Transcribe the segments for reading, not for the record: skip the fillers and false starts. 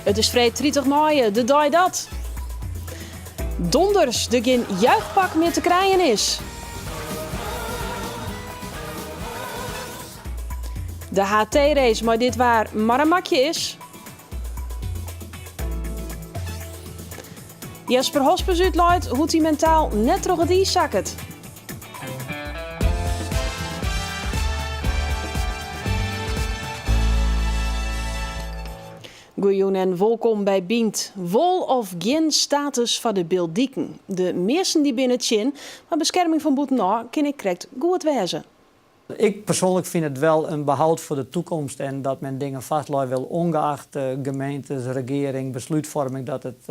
Het is vrij 30 mei, de dag dat. Donders er geen juichpak meer te krijgen is. De HT-race, maar dit waar maar een makje is. Jesper Hospes uitlooit hoe hij mentaal net terug het ijs zakket. Goeien en welkom bij Bient. Wol of geen status van de beeldieken. De meesten die binnen chin, maar bescherming van boetenaar kan ik correct goed wezen. Ik persoonlijk vind het wel een behoud voor de toekomst en dat men dingen vastloopt wil, ongeacht gemeentes, regering, besluitvorming, dat het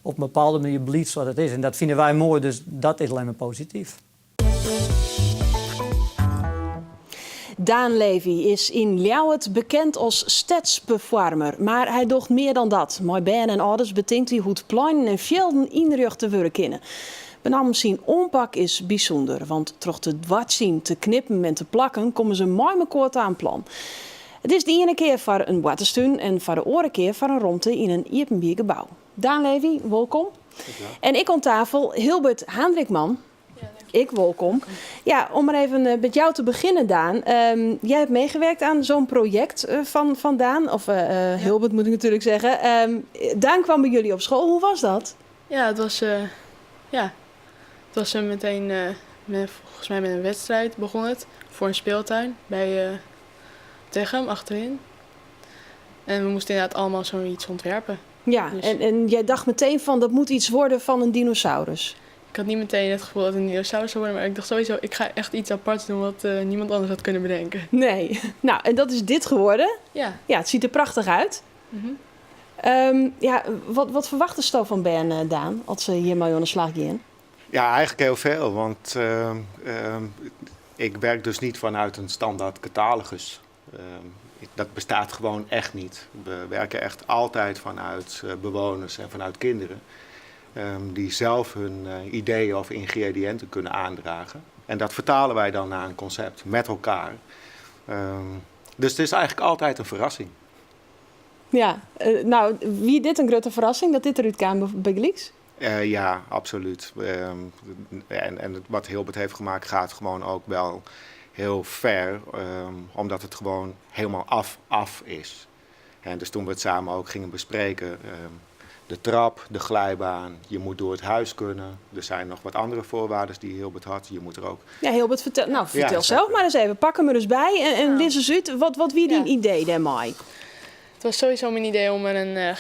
op een bepaalde manier blijft zoals het is. En dat vinden wij mooi, dus dat is alleen maar positief. Daan Levy is in Ljouwert bekend als stadsperformer, maar hij doet meer dan dat. Mooi ben en ouders betinkt hij hoe het pleinen en velden inricht te worden kunnen. Benam zijn onpak is bijzonder, want terug te dwartzien, te knippen en te plakken komen ze mooi met kort aan plan. Het is de ene keer voor een watersteun en voor de andere keer voor een romte in een Iepenbier gebouw. Daan Levy, welkom. En ik aan tafel Hilbert Haandrikman. Ik welkom. Ja, om maar even met jou te beginnen, Daan. Jij hebt meegewerkt aan zo'n project van Daan. Of Hilbert moet ik natuurlijk zeggen. Daan kwam bij jullie op school. Hoe was dat? Ja, het was meteen, volgens mij met een wedstrijd begon het. Voor een speeltuin bij Tegem achterin. En we moesten inderdaad allemaal zoiets ontwerpen. Ja, Dus. en jij dacht meteen van dat moet iets worden van een dinosaurus. Ik had niet meteen het gevoel dat het een dinosaurus zou worden, maar ik dacht sowieso, ik ga echt iets aparts doen wat niemand anders had kunnen bedenken. Nee. Nou, en dat is dit geworden. Ja. Ja, het ziet er prachtig uit. Wat verwachten ze van Ben, Daan, als ze hiermee aan de slag gaan? Ja, eigenlijk heel veel, want ik werk dus niet vanuit een standaard catalogus. Dat bestaat gewoon echt niet. We werken echt altijd vanuit bewoners en vanuit kinderen. Die zelf hun ideeën of ingrediënten kunnen aandragen. En dat vertalen wij dan naar een concept met elkaar. Dus het is eigenlijk altijd een verrassing. Ja, wie dit een grote verrassing dat dit eruit kwam bij Gleeks? Ja, absoluut. En wat Hilbert heeft gemaakt gaat gewoon ook wel heel ver. Omdat het gewoon helemaal af is. En dus toen we het samen ook gingen bespreken... de trap, de glijbaan, je moet door het huis kunnen. Er zijn nog wat andere voorwaarden die Hilbert had. Je moet er ook... Ja, Hilbert, vertel zelf maar eens even. Pak hem er eens bij en lis eens uit. Wat wie die idee daarmee? Het was sowieso mijn idee om er een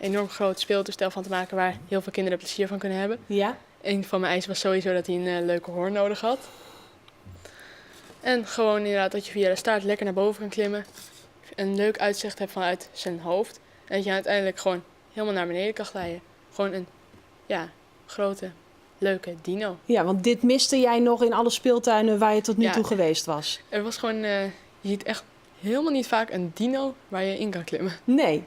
enorm groot speeltoestel van te maken waar heel veel kinderen plezier van kunnen hebben. Ja. Een van mijn eisen was sowieso dat hij een leuke hoorn nodig had. En gewoon inderdaad dat je via de staart lekker naar boven kan klimmen. Een leuk uitzicht hebt vanuit zijn hoofd. En dat je uiteindelijk gewoon helemaal naar beneden kan glijden. Gewoon een grote, leuke dino. Ja, want dit miste jij nog in alle speeltuinen waar je tot nu toe geweest was. Er was gewoon, je ziet echt helemaal niet vaak een dino waar je in kan klimmen. Nee.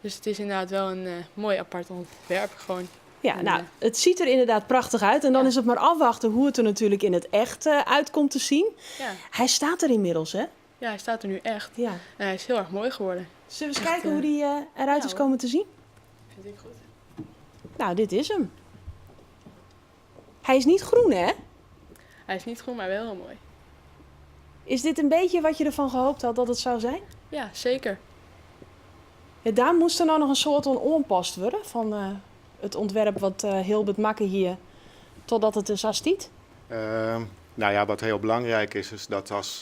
Dus het is inderdaad wel een mooi apart ontwerp gewoon. Ja, nou, het ziet er inderdaad prachtig uit. En dan is het maar afwachten hoe het er natuurlijk in het echt uitkomt te zien. Ja. Hij staat er inmiddels, hè? Ja, hij staat er nu echt. Ja. En hij is heel erg mooi geworden. Zullen we eens kijken hoe die eruit is komen te zien? Vind ik goed. Nou, dit is hem. Hij is niet groen, hè? Hij is niet groen, maar wel heel mooi. Is dit een beetje wat je ervan gehoopt had dat het zou zijn? Ja, zeker. Ja, daar moest er nou nog een soort van onpast worden van het ontwerp wat Hilbert makke hier, totdat het er zo stiet. Nou ja, wat heel belangrijk is dat als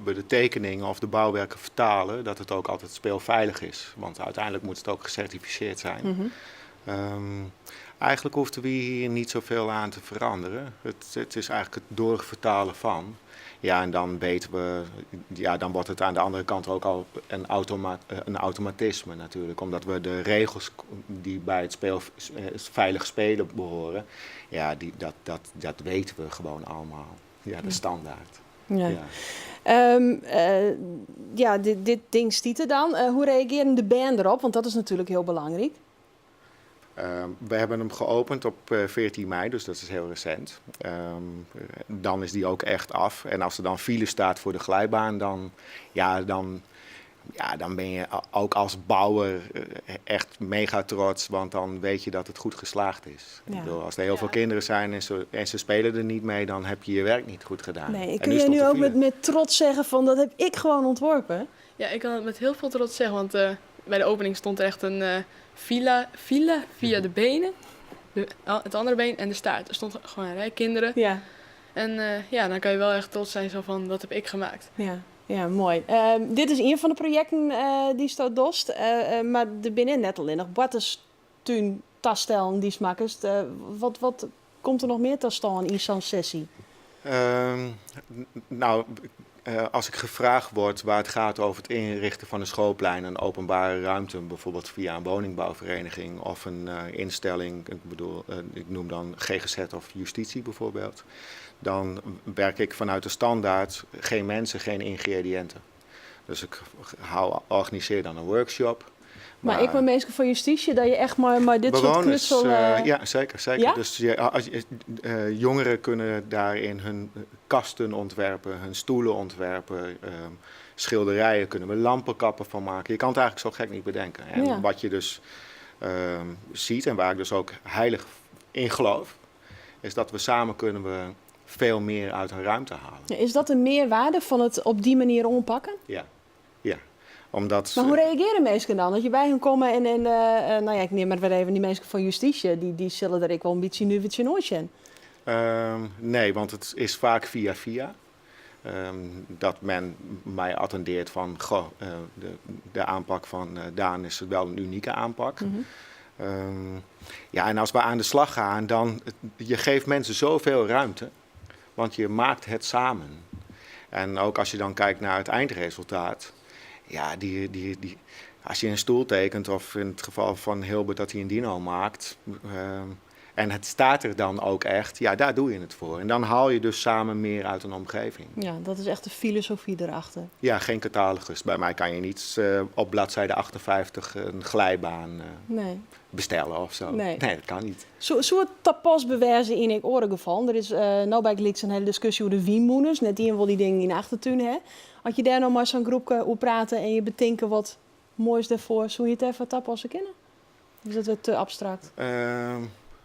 we de tekeningen of de bouwwerken vertalen, dat het ook altijd speelveilig is. Want uiteindelijk moet het ook gecertificeerd zijn. Mm-hmm. Eigenlijk hoefden we hier niet zoveel aan te veranderen. Het is eigenlijk het doorvertalen van. Ja, en dan weten we, dan wordt het aan de andere kant ook al een automatisme natuurlijk. Omdat we de regels die bij het veilig spelen behoren, ja, dat weten we gewoon allemaal. Ja, de standaard. Ja. Dit ding stiet er dan. Hoe reageren de band erop? Want dat is natuurlijk heel belangrijk. We hebben hem geopend op 14 mei, dus dat is heel recent. Dan is die ook echt af. En als er dan file staat voor de glijbaan, dan ja, dan ben je ook als bouwer echt mega trots, want dan weet je dat het goed geslaagd is. Ja. Ik bedoel, als er heel veel kinderen zijn en ze spelen er niet mee, dan heb je je werk niet goed gedaan. Nee, En kun nu je stond nu de ook file. met trots zeggen van dat heb ik gewoon ontworpen? Ja, ik kan het met heel veel trots zeggen, want bij de opening stond er echt een fila via de benen, het andere been en de staart. Er stond gewoon een rij kinderen. Ja, En ja, dan kan je wel echt trots zijn zo van, dat heb ik gemaakt. ja. Ja, mooi. Dit is een van de projecten die staat dost. Maar er binnen net alleen nog Bartestuin, Tastel die smakkers. Wat komt er nog meer te staan in zo'n sessie? Nou, als ik gevraagd word waar het gaat over het inrichten van een schoolplein, een openbare ruimte, bijvoorbeeld via een woningbouwvereniging of een instelling, ik bedoel, ik noem dan GGZ of justitie bijvoorbeeld, dan werk ik vanuit de standaard geen mensen, geen ingrediënten. Dus ik organiseer dan een workshop. Maar ik ben mensen van justitie, dat je echt maar dit soort knutsel... Ja, zeker. Ja? Dus jongeren kunnen daarin hun kasten ontwerpen, hun stoelen ontwerpen, schilderijen kunnen we lampenkappen van maken. Je kan het eigenlijk zo gek niet bedenken. En Ja. wat je dus ziet en waar ik dus ook heilig in geloof, is dat we samen kunnen we veel meer uit een ruimte halen. Is dat een meerwaarde van het op die manier ompakken? Ja. Omdat, Maar hoe reageren mensen dan? Dat je bij hen komen en nou ja, ik neem maar weer even die mensen van justitie, die zullen er ik wel een beetje nu wat je nooit zijn. Nee, want het is vaak via. Dat men mij attendeert van, goh, de aanpak van Daan is wel een unieke aanpak. Ja, en als we aan de slag gaan, dan, je geeft mensen zoveel ruimte, want je maakt het samen. En ook als je dan kijkt naar het eindresultaat, ja, als je een stoel tekent, of in het geval van Hilbert dat hij een dino maakt, en het staat er dan ook echt, ja, daar doe je het voor. En dan haal je dus samen meer uit een omgeving. Ja, dat is echt de filosofie erachter. Ja, geen catalogus. Bij mij kan je niet op bladzijde 58 een glijbaan Nee. bestellen of zo. Nee. Dat kan niet. Soort tapas bewijzen in ik oren geval. Er is nou bij Glix een hele discussie over de wienmoeners. Net die wil die dingen in de achtertuin hè. Had je daar nog maar zo'n groep over praten en je bedenken wat moois daarvoor, zou je het even tapassen kennen? Of is dat weer te abstract?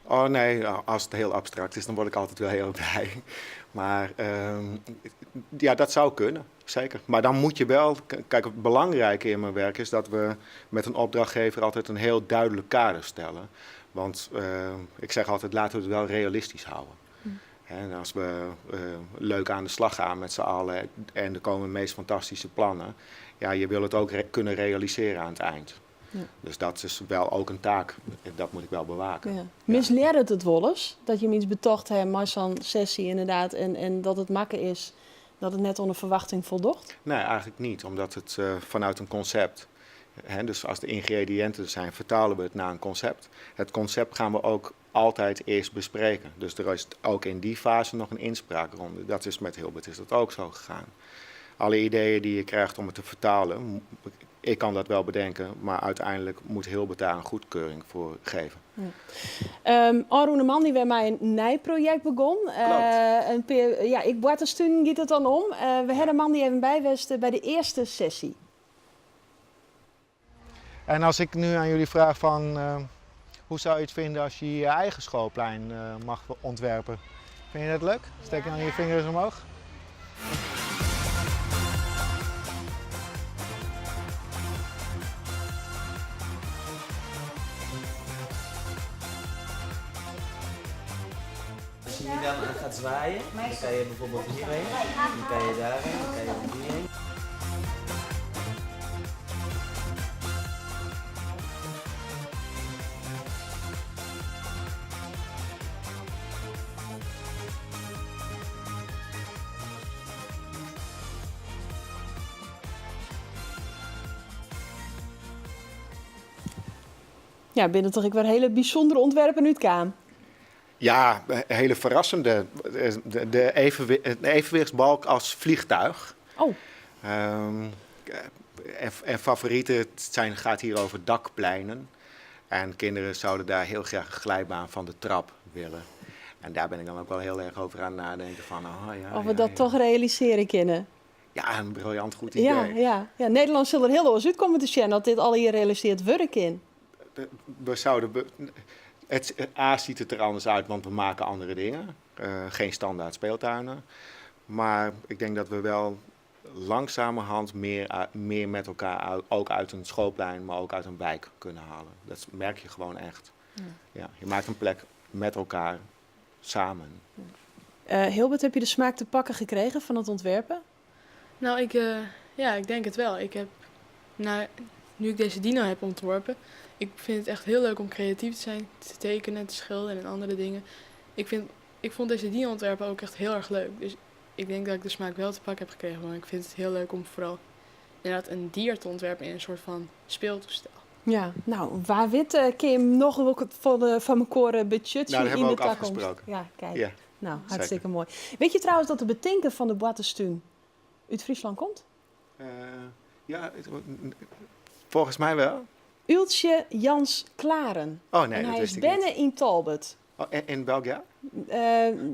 Oh nee, als het heel abstract is, dan word ik altijd wel heel blij. Maar ja, dat zou kunnen, zeker. Maar dan moet je wel... Kijk, het belangrijke in mijn werk is dat we met een opdrachtgever altijd een heel duidelijk kader stellen. Want ik zeg altijd, laten we het wel realistisch houden. En als we leuk aan de slag gaan met z'n allen en er komen de meest fantastische plannen, ja, je wil het ook kunnen realiseren aan het eind. Ja. Dus dat is wel ook een taak, dat moet ik wel bewaken. Ja. Misleert het wel eens? Dat je hem iets betocht hebt, maar zo'n sessie inderdaad, en dat het makken is, dat het net onder verwachting voldocht? Nee, eigenlijk niet, omdat het vanuit een concept, dus als de ingrediënten er zijn, vertalen we het naar een concept. Het concept gaan we ook altijd eerst bespreken. Dus er is ook in die fase nog een inspraakronde. Dat is met Hilbert is dat ook zo gegaan. Alle ideeën die je krijgt om het te vertalen, ik kan dat wel bedenken, maar uiteindelijk moet Hilbert daar een goedkeuring voor geven. Arun de man die bij mij een nijproject begon. Ja, ik word een student gaat het dan om. We hadden een man die even bijwest bij de eerste sessie. En als ik nu aan jullie vraag van hoe zou je het vinden als je je eigen schoolplein mag ontwerpen? Vind je dat leuk? Steek je dan je vingers omhoog? Als je hier dan aan gaat zwaaien, dan kan je bijvoorbeeld hierheen, dan kan je daarheen, dan kan je hierheen. Ja, binnen toch ik weer hele bijzondere ontwerpen uitkwam. Ja, hele verrassende. De evenwichtsbalk als vliegtuig. Oh, En favorieten gaat hier over dakpleinen. En kinderen zouden daar heel graag een glijbaan van de trap willen. En daar ben ik dan ook wel heel erg over aan nadenken van, of we dat toch realiseren kunnen. Ja, een briljant goed idee. Ja. Nederland zal er heel anders uitkomen te zien dat dit al hier realiseerd werk in. We zouden... A ziet het er anders uit, want we maken andere dingen. Geen standaard speeltuinen. Maar ik denk dat we wel langzamerhand meer met elkaar, ook uit een schoolplein, maar ook uit een wijk kunnen halen. Dat merk je gewoon echt. Ja, je maakt een plek met elkaar samen. Hilbert, heb je de smaak te pakken gekregen van het ontwerpen? Nou, ik denk het wel. Nu ik deze dino heb ontworpen, ik vind het echt heel leuk om creatief te zijn, te tekenen, te schilderen en andere dingen. Ik vond deze dino ontwerpen ook echt heel erg leuk. Dus ik denk dat ik de smaak wel te pakken heb gekregen, want ik vind het heel leuk om vooral inderdaad een dier te ontwerpen in een soort van speeltoestel. Ja, nou, waar weet Kim nog ook van mijn koren budgetje Nou, dat hebben in we de ook toekomst? afgesproken. Ja, kijk. Ja, Nou, hartstikke zeker. mooi. Weet je trouwens dat de bedenker van de Boatestuin uit Friesland komt? Ja, volgens mij wel. Ultje Jans Klaren. Oh nee, en dat hij wist is ik niet. binnen in Talbot. Oh, in welk jaar?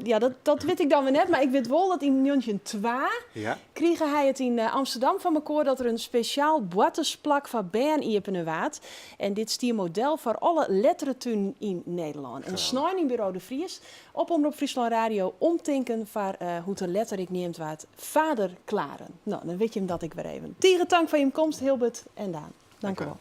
Ja, dat weet ik dan weer net. Maar ik weet wel dat in 1902 Ja. kreeg hij het in Amsterdam van elkaar dat er een speciaal boetesplak van Bern iepene waard. En dit is die model voor alle letterentuin in Nederland. En Snijningbureau De Vries op Omroep Friesland Radio omtinken voor hoe de letter ik neemt waard. Vader Klaren. Nou, dan weet je hem dat ik weer even. Tieren dank voor je komst, Hilbert en Daan. Dank u wel.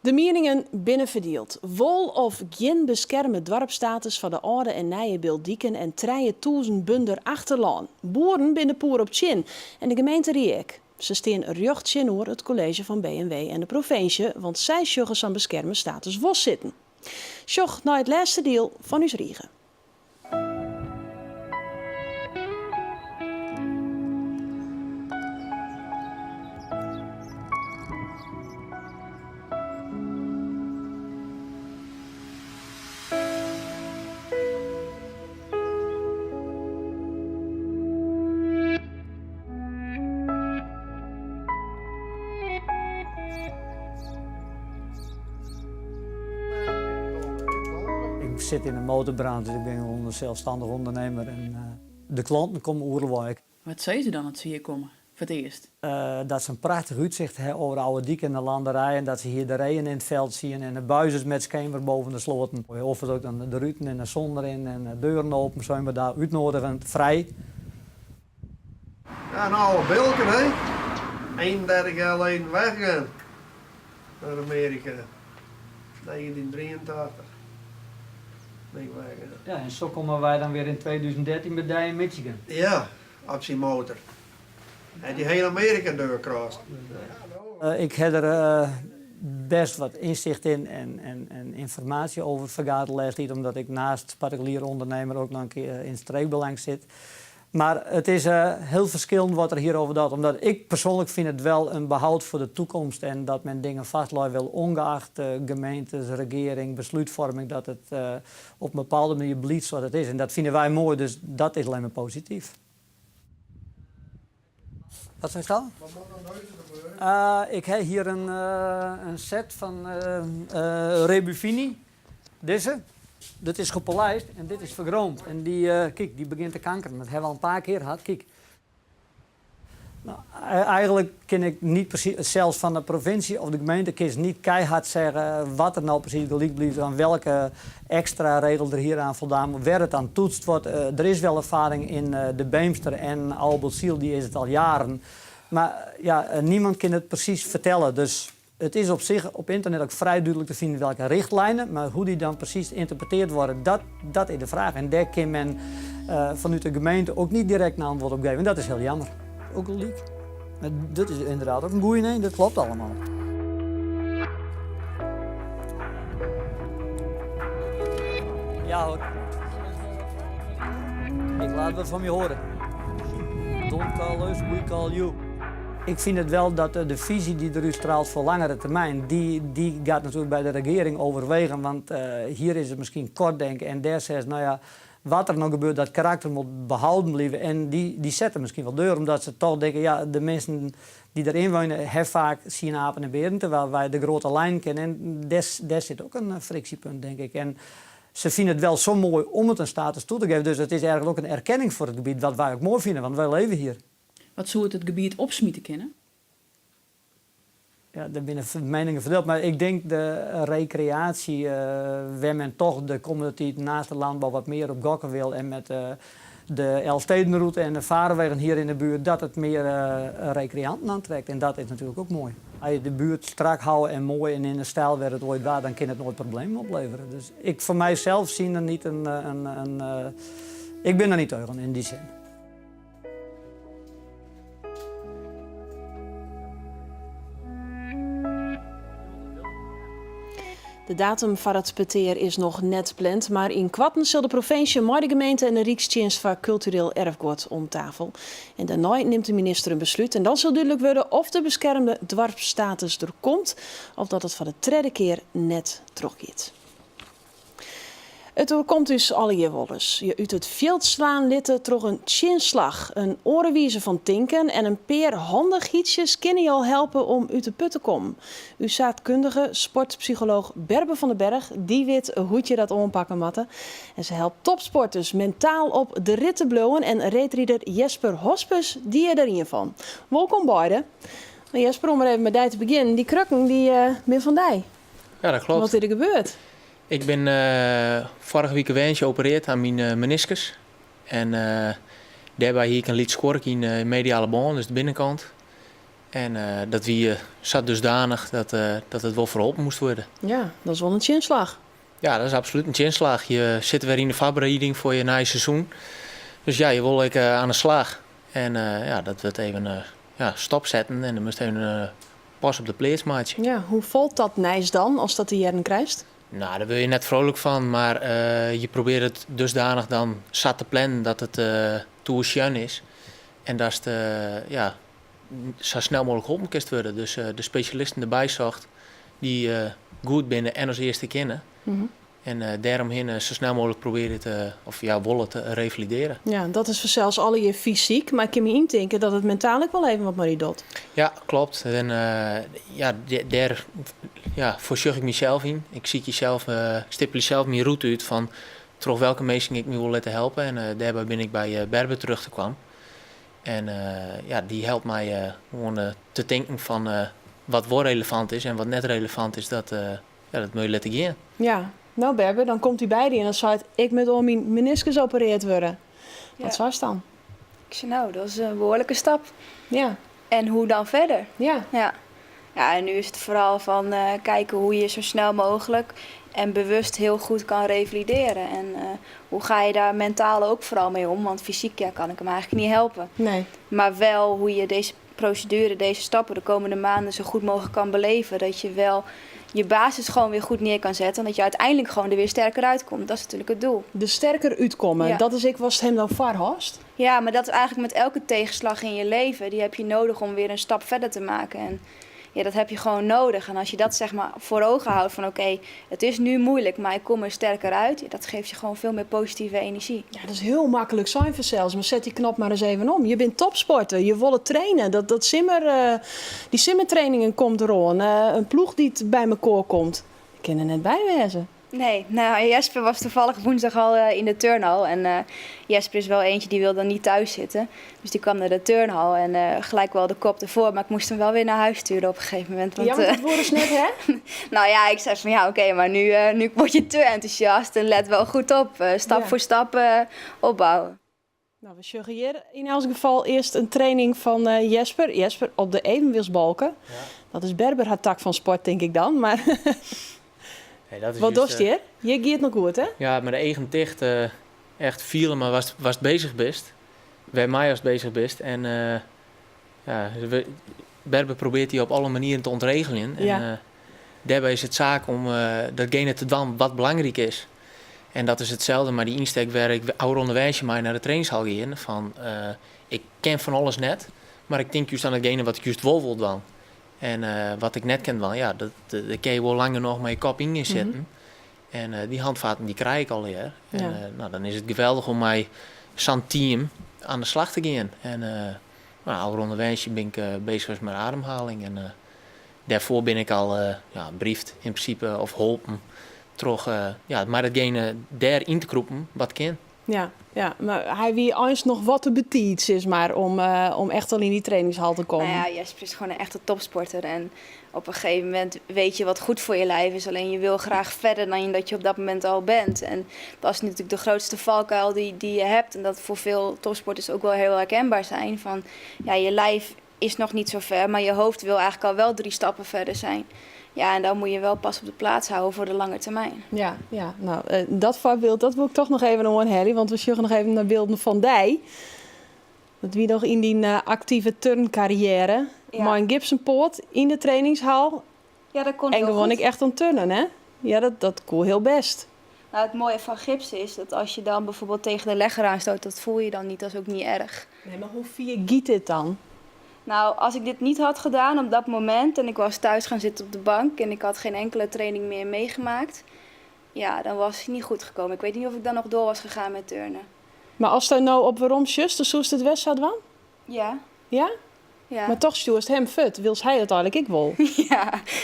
De meningen binnen verdeeld. Wol of geen beschermen dorpstatus van de oude en nieuwe Bildieken en 3000 bunder achterlaan. Boeren binnen poer op Chin en de gemeente Rieck. Ze staan recht Chin het college van BMW en de provincie, want zij sjoggen aan beschermen status was zitten. Sjog naar het laatste deel van uw Riegen. Ik zit in een motorbrand, dus ik ben een zelfstandig ondernemer. En de klanten komen oerwijk. Wat zei ze dan als ze hier komen, voor het eerst? Dat ze een prachtig uitzicht hebben over de oude dieken en de landerijen. En dat ze hier de reeën in het veld zien en de buizen met schemer boven de sloten. Of het ook dan de ruiten en de zon erin en de deuren open, zijn we daar uitnodigend vrij. Ja, een oude bilken, hè? 31 jaar geleden weggegaan naar Amerika. 1983. Ben ik weggegaan. Ja, en zo komen wij dan weer in 2013 bij die in Michigan. Ja, op zijn motor. En die hele Amerika doorkrast. Ik heb er best wat inzicht in en informatie over vergaderlijst, omdat ik naast particulier ondernemer ook nog een keer in streekbelang zit. Maar het is heel verschillend wat er hierover dat. Omdat ik persoonlijk vind het wel een behoud voor de toekomst. En dat men dingen vastloopt wil, ongeacht gemeentes, regering, besluitvorming. Dat het op een bepaalde manier blijft zoals het is. En dat vinden wij mooi, dus dat is alleen maar positief. Wat zeg je dan? Wat moet er nooit gebeuren? Ik heb hier een set van Rebufini. Deze. Dit is gepolijst en dit is vergroomd. En kijk, die begint te kankeren. Dat hebben we al een paar keer gehad. Kijk. Nou, eigenlijk kan ik niet precies, zelfs van de provincie of de gemeente, kan niet keihard zeggen wat er nou precies gelijk blijft, aan welke extra regel er hier aan voldaan wordt, waar het aan toetst wordt. Er is wel ervaring in de Beemster en Albelsiel, die is het al jaren. Maar ja, niemand kan het precies vertellen. Dus het is op zich op internet ook vrij duidelijk te vinden welke richtlijnen, maar hoe die dan precies geïnterpreteerd worden, dat is de vraag. En daar kan men vanuit de gemeente ook niet direct een antwoord op geven. En dat is heel jammer. Ook een leak. Maar dat is inderdaad ook een goeie, nee, dat klopt allemaal. Ja hoor. Ik laat wat van je horen. Don't call us, we call you. Ik vind het wel dat de visie die eruit straalt voor langere termijn, die gaat natuurlijk bij de regering overwegen. Want hier is het misschien kort denken en daar zegt, nou ja, wat er nou gebeurt, dat karakter moet behouden blijven. En die zetten misschien wel deur, omdat ze toch denken, ja, de mensen die erin wonen, hebben vaak zien apen en beren, terwijl wij de grote lijn kennen. En daar zit ook een frictiepunt, denk ik. En ze vinden het wel zo mooi om het een status toe te geven. Dus het is eigenlijk ook een erkenning voor het gebied, wat wij ook mooi vinden, want wij leven hier. Wat zou het gebied opsmieten kunnen? Ja, daar binnen meningen verdeeld. Maar ik denk de recreatie, waar men toch de komende tijd naast de landbouw wat meer op gokken wil. En met de Elfstedenroute en de varenwegen hier in de buurt, dat het meer recreanten aantrekt. En dat is natuurlijk ook mooi. Als je de buurt strak houdt en mooi en in de stijl waar het ooit was, dan kan het nooit problemen opleveren. Dus ik voor mijzelf zie er niet ik ben er niet tegen in die zin. De datum van het peteer is nog net gepland, maar in Kwatten zal de provincie, maar de gemeente en de Rijksdienst van Cultureel Erfgoed om tafel. En daarna neemt de minister een besluit en dan zal duidelijk worden of de beschermde dorpsstatus er komt of dat het van de tweede keer net terugkeert. Het komt dus alle jaar wel eens. Je uit het veld slaan litten toch een chinslag, een orenwiezen van tinken en een peer handigheidjes kunnen je al helpen om uit de put te komen. Uw zaadkundige sportpsycholoog Berbe van den Berg, die weet hoe je dat ompakken matte. En ze helpt topsporters mentaal op de rit te blowen en reetrieder Jesper Hospes, die je erin van. Welkom beiden. Nou, Jesper, om er even met jou te beginnen, die krukken die ben van die. Ja, dat klopt. Wat is er gebeurd? Ik ben vorige week een geopereerd aan mijn meniscus. En daarbij hier ik een liet scork in de mediale band, dus de binnenkant. En dat wie zat dusdanig dat het wel verholpen moest worden. Ja, dat is wel een chinslag. Ja, dat is absoluut een chinslag. Je zit weer in de voorbereiding voor je nieuwe seizoen. Dus ja, je wil aan de slag. En ja, dat wordt even stopzetten en dan moest even pas op de plaats maken. Ja, hoe voelt dat nijs dan als dat de jaren krijgt? Nou, daar wil je net vrolijk van, maar je probeert het dusdanig dan zat te plannen dat het toeschijn is. En dat het zo snel mogelijk geholpen kan worden. Dus de specialisten erbij zocht die goed binnen en als eerste kennen. Mm-hmm. En daaromheen zo snel mogelijk proberen wollen te revalideren. Ja, dat is voor zelfs alle je fysiek, maar ik kan me indenken dat het mentaal ook wel even wat Marie doet. Ja, klopt. En daar voorzag ik mezelf in. Ik zie jezelf, stippel jezelf mijn route uit van toch welke mensen ik me wil laten helpen. En daarbij ben ik bij Berbe terug te kwam. En die helpt mij gewoon te denken van wat wel relevant is en wat net relevant is, dat moet je laten gaan. Ja, nou Berbe, dan komt hij bij die en dan zei het, ik moet al mijn meniscus opereerd worden. Wat was het dan? Ik zei nou, dat is een behoorlijke stap. Ja. En hoe dan verder? Ja. Ja, en nu is het vooral van kijken hoe je zo snel mogelijk en bewust heel goed kan revalideren. En hoe ga je daar mentaal ook vooral mee om? Want fysiek kan ik hem eigenlijk niet helpen. Nee. Maar wel hoe je deze procedure, deze stappen de komende maanden zo goed mogelijk kan beleven. Dat je wel je basis gewoon weer goed neer kan zetten. En dat je uiteindelijk gewoon er weer sterker uitkomt. Dat is natuurlijk het doel. De sterker uitkomen, Ja. dat is ik was het hem dan varhast. Ja, maar dat is eigenlijk met elke tegenslag in je leven. Die heb je nodig om weer een stap verder te maken. En ja, dat heb je gewoon nodig. En als je dat zeg maar voor ogen houdt van oké, het is nu moeilijk, maar ik kom er sterker uit. Ja, dat geeft je gewoon veel meer positieve energie. Ja, dat is heel makkelijk zijn voor zelfs. Maar zet die knop maar eens even om. Je bent topsporter, je wil trainen. Die simmertrainingen komt eraan. Een ploeg die bij elkaar komt. Ik kan er net bij wezen. Nee, nou Jesper was toevallig woensdag al in de turnhal. En Jesper is wel eentje die wil dan niet thuis zitten. Dus die kwam naar de turnhal en gelijk wel de kop ervoor. Maar ik moest hem wel weer naar huis sturen op een gegeven moment. Want, Ja, maar dat wordt dus net, hè? nou ja, ik zei van ja, oké, maar nu word je te enthousiast. En let wel goed op, stap voor stap opbouwen. Nou, we suggereren in elk geval eerst een training van Jesper. Jesper op de evenwilsbalken. Ja. Dat is Berber haar tak van sport, denk ik dan. Maar Hey, dat is wat doet je? Je gaat nog goed, hè? Ja, met de eigen dicht echt viel, maar was het bezig best. Bij mij was het bezig best. En Berber probeert die op alle manieren te ontregelen. Ja. En daarbij is het zaak om datgene te doen wat belangrijk is. En dat is hetzelfde, maar die insteek waar ik oude onderwijsje mij naar de trainingshal gaan. Van, ik ken van alles net, maar ik denk juist aan hetgene wat ik juist wel wil doen. En wat ik net ken wel, ja, dat kan je wel langer nog met je kop in zetten. Mm-hmm. En die handvaten die krijg ik alweer. En dan is het geweldig om mij zo'n team aan de slag te gaan. En oude onderwijsje ben ik bezig met ademhaling. En daarvoor ben ik al briefd in principe of geholpen toch maar hetgene daarin te kroepen wat kan. Ja, maar hij wie eens nog wat te betiets is maar om echt al in die trainingshal te komen. Nou ja, Jesper is gewoon een echte topsporter. En op een gegeven moment weet je wat goed voor je lijf is. Alleen je wil graag verder dan dat je op dat moment al bent. En dat is natuurlijk de grootste valkuil die je hebt. En dat voor veel topsporters ook wel heel herkenbaar zijn. Van, ja, je lijf is nog niet zo ver, maar je hoofd wil eigenlijk al wel 3 stappen verder zijn. Ja, en dan moet je wel pas op de plaats houden voor de lange termijn. Ja, nou, dat voorbeeld, dat wil ik toch nog even aan Harry. Want we zullen nog even naar beelden van Dij. Dat wie nog in die actieve turncarrière. Ja. Maar een Gibsonpoort in de trainingshal. Ja, dat kon En heel gewoon goed. ik echt aan turnen, hè? Ja, dat kon heel best. Nou, het mooie van gipsen is dat als je dan bijvoorbeeld tegen de legger aanstoot, dat voel je dan niet. Dat is ook niet erg. Nee, maar hoe vier giet dit dan? Nou, als ik dit niet had gedaan op dat moment en ik was thuis gaan zitten op de bank en ik had geen enkele training meer meegemaakt, ja, dan was het niet goed gekomen. Ik weet niet of ik dan nog door was gegaan met turnen. Maar als hij nou op waarom just, dan zoest het west had van? Ja, Ja? ja. Maar toch stuurst hem fut. Wils hij het eigenlijk ik wel?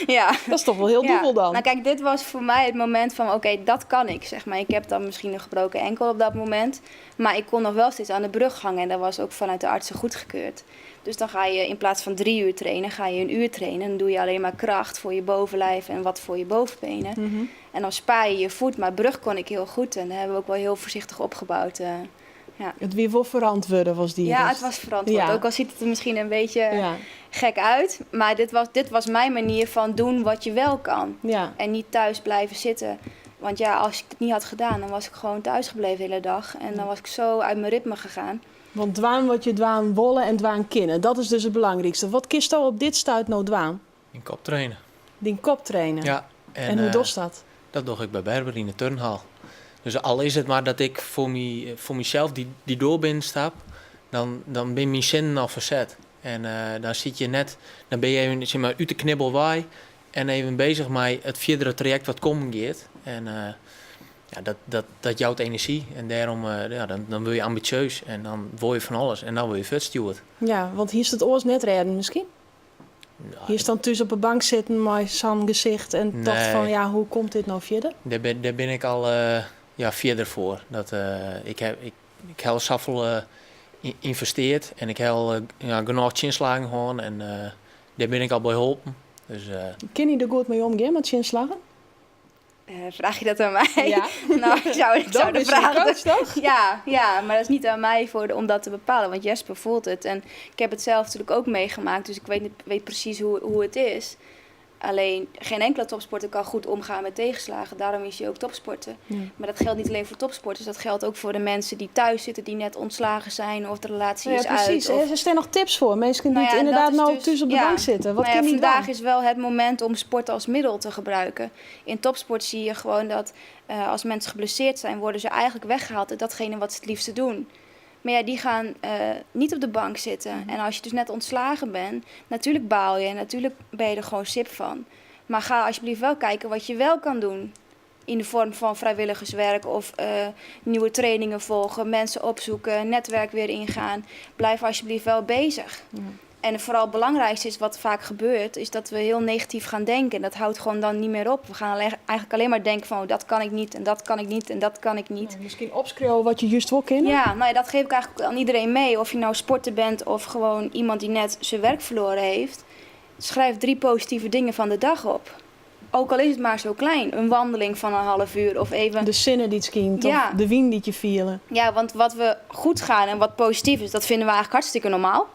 ja. Dat is toch wel heel Ja. dubbel dan? Nou kijk, dit was voor mij het moment van oké, dat kan ik, zeg maar. Ik heb dan misschien een gebroken enkel op dat moment, maar ik kon nog wel steeds aan de brug hangen en dat was ook vanuit de artsen goedgekeurd. Dus dan ga je in plaats van 3 uur trainen, ga je 1 uur trainen. En dan doe je alleen maar kracht voor je bovenlijf en wat voor je bovenbenen. Mhm. En dan spaar je je voet, maar brug kon ik heel goed en dat hebben we ook wel heel voorzichtig opgebouwd. Het weer wel verantwoorden was die. Ja, dus. het was verantwoord. Ja. Ook al ziet het er misschien een beetje Ja. gek uit. Maar dit was mijn manier van doen wat je wel kan. Ja. En niet thuis blijven zitten. Want ja, als ik het niet had gedaan, dan was ik gewoon thuis gebleven de hele dag. En dan was ik zo uit mijn ritme gegaan. Want dwaan wat je dwaan wollen en dwaan kennen. Dat is dus het belangrijkste. Wat kiest nou op dit stuit nou dwaan? In kop trainen. Die kop trainen. Ja. En hoe doet dat? Dat doe ik bij Berber in de turnhal. Dus al is het maar dat ik voor mezelf die door binnenstap, dan ben mijn zinnen al verzet. En dan zit je net, dan ben je even, zeg maar, uit de knibbelwaai en even bezig met het verdere traject wat komen gaat. En dat jouwt energie. En daarom dan wil je ambitieus en dan wil je van alles en dan wil je futsteward. Ja, want hier is het oors net redden misschien. Hier is dan thuis op een bank zitten met zo'n gezicht en dacht van ja, hoe komt dit nou verder? Daar ben ik al verder voor. Dat, ik heb zoveel investeerd en ik heb genoeg chinslagen gehad en daar ben ik al bij geholpen. Dus, Ken je er goed mee omgaan met chinslagen? Vraag je dat aan mij? Ja. Nou, ik zou de is vraag... een coach, toch? Ja, maar dat is niet aan mij om dat te bepalen. Want Jesper voelt het. En ik heb het zelf natuurlijk ook meegemaakt. Dus ik weet precies hoe het is. Alleen, geen enkele topsporter kan goed omgaan met tegenslagen. Daarom is hij ook topsporter. Ja. Maar dat geldt niet alleen voor topsporters. Dat geldt ook voor de mensen die thuis zitten, die net ontslagen zijn. Of de relatie Ja, is precies. uit. Of... Er staan nog tips voor. Mensen die Nou ja, inderdaad dat is nou dus- thuis op de ja. bank zitten. Wat Nou ja, kan die vandaag dan? is wel het moment om sport als middel te gebruiken. In topsport zie je gewoon dat als mensen geblesseerd zijn, worden ze eigenlijk weggehaald uit datgene wat ze het liefste doen. Maar ja, die gaan niet op de bank zitten. En als je dus net ontslagen bent, natuurlijk baal je en natuurlijk ben je er gewoon sip van. Maar ga alsjeblieft wel kijken wat je wel kan doen. In de vorm van vrijwilligerswerk of nieuwe trainingen volgen, mensen opzoeken, netwerk weer ingaan. Blijf alsjeblieft wel bezig. Ja. En vooral het belangrijkste is wat vaak gebeurt, is dat we heel negatief gaan denken. En dat houdt gewoon dan niet meer op. We gaan eigenlijk alleen maar denken van dat kan ik niet en dat kan ik niet en dat kan ik niet. Nou, misschien opschreeuwen wat je juist wil kennen. Ja, nou ja, dat geef ik eigenlijk aan iedereen mee. Of je nou sporter bent of gewoon iemand die net zijn werk verloren heeft. Schrijf 3 positieve dingen van de dag op. Ook al is het maar zo klein. Een wandeling van een half uur of even... De zinnen die het skient, Ja. of de wien die je vielen. Ja, want wat we goed gaan en wat positief is, dat vinden we eigenlijk hartstikke normaal.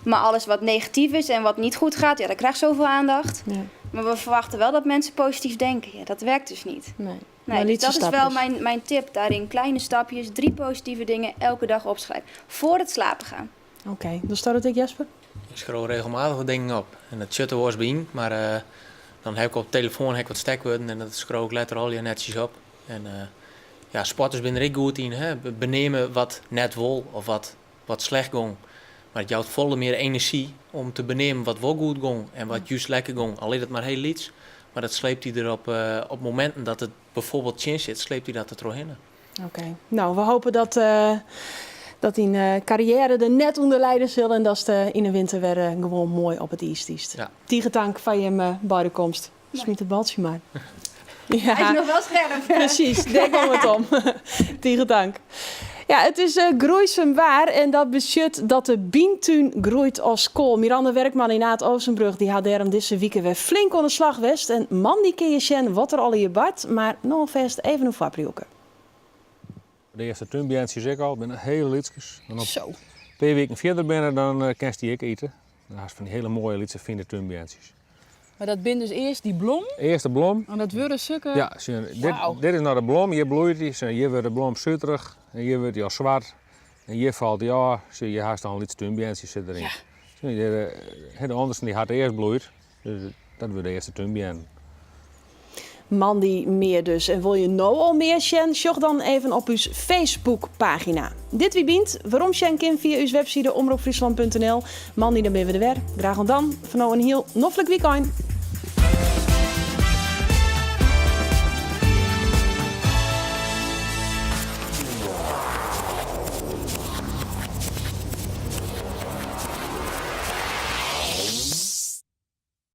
Maar alles wat negatief is en wat niet goed gaat, ja, dat krijgt zoveel aandacht. Ja. Maar we verwachten wel dat mensen positief denken. Ja, dat werkt dus niet. Nee. Nee, Maar dus niet dat zo is wel stapjes. mijn tip. Daarin kleine stapjes, 3 positieve dingen elke dag opschrijven. Voor het slapen gaan. Oké, dan staat het ik, Jesper. ik schreeuw regelmatig wat dingen op. En dat shutter was bij, maar dan heb ik op de telefoon wat stekwoorden en dat schreeuw ik letter al je netjes op. En sporters zijn er ook goed in, hè? Benemen wat net wil of wat slecht ging. Maar het jouwt volle meer energie om te benemen wat wel goed ging en wat juist lekker ging. Al is het maar heel iets, maar dat sleept hij er op momenten dat het bijvoorbeeld chin zit, sleept hij dat er doorheen. Oké. Nou, we hopen dat in carrière er net onder leiden zullen en dat ze in de winter weer gewoon mooi op het ijs is. Ja. Tegen dank van je bij de komst. Smiet het baltje maar. Ja. Hij is nog wel scherp. Precies, daar komt het om. Tegen dank. Ja, het is groeisem waar en dat beschut dat de bientuin groeit als kool. Miranda Werkman in Aad Oostenbrug die had daarom deze week weer flink aan de slag west. En man die kun je zien wat er al in je bart, maar nog vast even een fabrioeken. De eerste tuinbientjes ik al, ben heel liedjes. En op Zo. 2 weken verder ben dan kan die ik eten. Dan heb je van die hele mooie liedse fine tuinbientjes. Maar dat bin dus eerst die blom. Eerst de bloem. En dat worden stukken. Ja, dit is nou de bloem. Hier bloeit die. Hier wordt de bloem zuurig. En hier wordt die al zwart. En hier valt die af. Je haast al een liedje tuinbientjes zit erin. Ja. De anderen die had eerst bloeit. Dus dat wordt de eerste tuinbient. Man die meer dus. En wil je nou al meer zien? Zoek dan even op uw Facebookpagina. Dit wie bient, waarom schenken via uw website omroepfriesland.nl. Man die dan ben we er weer. Graag dan. Van nou een heel noffelijk weekend.